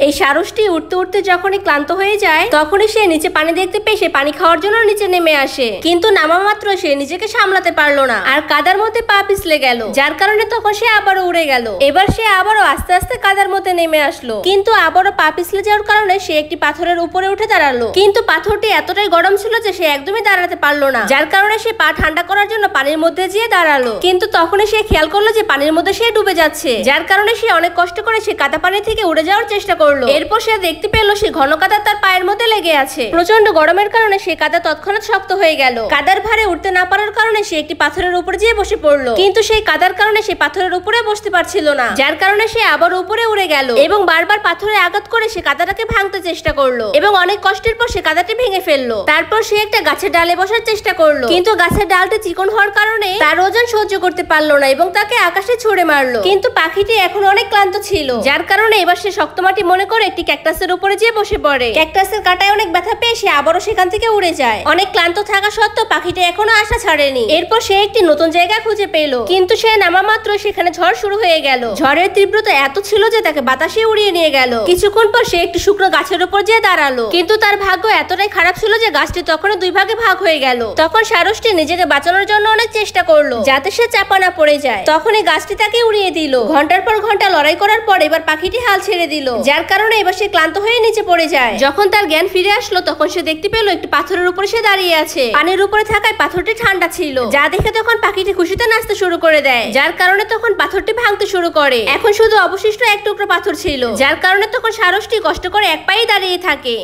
এই সারসটি উঠতে উঠতে যখনই ক্লান্ত হয়ে যায় তখনই সে নিচে পানি দেখতে পেয়ে সে পানি খাওয়ার জন্য নিচে নেমে আসে, কিন্তু নামা মাত্র সে নিজেকে সামলাতে পারলো না আর কাদার মধ্যে পা পিছলে গেল, যার কারণে তখন সে আবারও উড়ে গেল। এবার সে আবারও আস্তে আস্তে কাদার মধ্যে নেমে আসলো, কিন্তু আবারও পা পিছলে যাওয়ার কারণে সে একটি পাথরের উপরে উঠে দাঁড়ালো, কিন্তু পাথরটি এতটাই গরম ছিল যে সে একদমই দাঁড়াতে পারলো না, যার কারণে সে পা ঠান্ডা করার জন্য পানির মধ্যে যেয়ে দাঁড়ালো। কিন্তু তখনই সে খেয়াল করলো যে পানির মধ্যে সে ডুবে যাচ্ছে, যার কারণে সে অনেক কষ্ট করে সে কাদা পানি থেকে উড়ে যাওয়ার চেষ্টা করলো। এরপর সে দেখতে পেল সে ঘন কাদা তার পায়ের মধ্যে লেগে আছে। প্রচন্ড গরমের কারণে সে কাদা তৎক্ষণাৎ শক্ত হয়ে গেল। কাদার ভারে উঠতে না পারার কারণে সে একটি পাথরের উপরে যেয়ে বসে পড়লো, কিন্তু সেই কাদার কারণে সে পাথরের উপরে বসতে পারছিল না, যার কারণে সে আবার উপরে উড়ে গেল এবং বারবার পাথরে আঘাত করে সে কাদাটাকে ভাঙতে চেষ্টা করলো এবং অনেক কষ্টের পর সে কাদাটি ভেঙে ফেললো। তারপর সে একটা গাছের ডালে বসার চেষ্টা করলো, কিন্তু গাছের ডালটি চিকন হওয়ার কারণে তার ওজন সহ্য করতে পারলো না এবং তাকে আকাশে ছুড়ে মারলো। কিন্তু পাখিটি এখন অনেক ক্লান্ত ছিল, যার কারণে এবার সে শক্ত মাটি মনে করে একটি ক্যাকটাসের উপরে যেয়ে বসে পড়ে। ক্যাকটাসের কাঁটায় অনেক ব্যথা পেয়ে সে আবারও সেখান থেকে উড়ে যায়। অনেক ক্লান্ত থাকা সত্ত্বেও পাখিটি এখনো আশা ছাড়েনি। এরপর সে একটি নতুন জায়গা খুঁজে পেল, কিন্তু সে নামা মাত্র সেখানে ঝড় শুরু হয়ে গেল। ঝড়ের তীব্রতা এত ছিল যে তাকে বাতাসে উড়িয়ে নিয়ে গেল। কিছুক্ষণ পর সে একটি শুকনো গাছের উপর যেয়ে দাঁড়ালো, কিন্তু তার ভাগ্য এতটাই খারাপ ছিল যে গাছটি তখন দুই ভাগে ভাগ হয়ে গেল। তখন সারসটি নিজেকে বাঁচানোর জন্য অনেক চেষ্টা করলো যাতে সে চাপা না পড়ে যায়। তখন এই গাছটি তাকে উড়িয়ে দিল। ঘন্টার পর ঘন্টা লড়াই করার পর এবার পাখিটি হাল ছেড়ে দিল, যার কারণে এবার সে ক্লান্ত হয়ে নিচে পড়ে যায়। যখন তার জ্ঞান ফিরে আসলো তখন সে দেখতে পেল একটি পাথরের উপরে সে দাঁড়িয়ে আছে। পানির উপরে থাকায় পাথরটি ঠান্ডা ছিল, যা দেখে তখন পাখিটি খুশিতে নাচতে শুরু করে দেয়, যার কারণে তখন পাথরটি ভাঙতে শুরু করে। এখন শুধু অবশিষ্ট এক টুকরো পাথর ছিল, যার কারণে তখন সারসটি কষ্ট করে এক পায়ে দাঁড়িয়ে থাকে।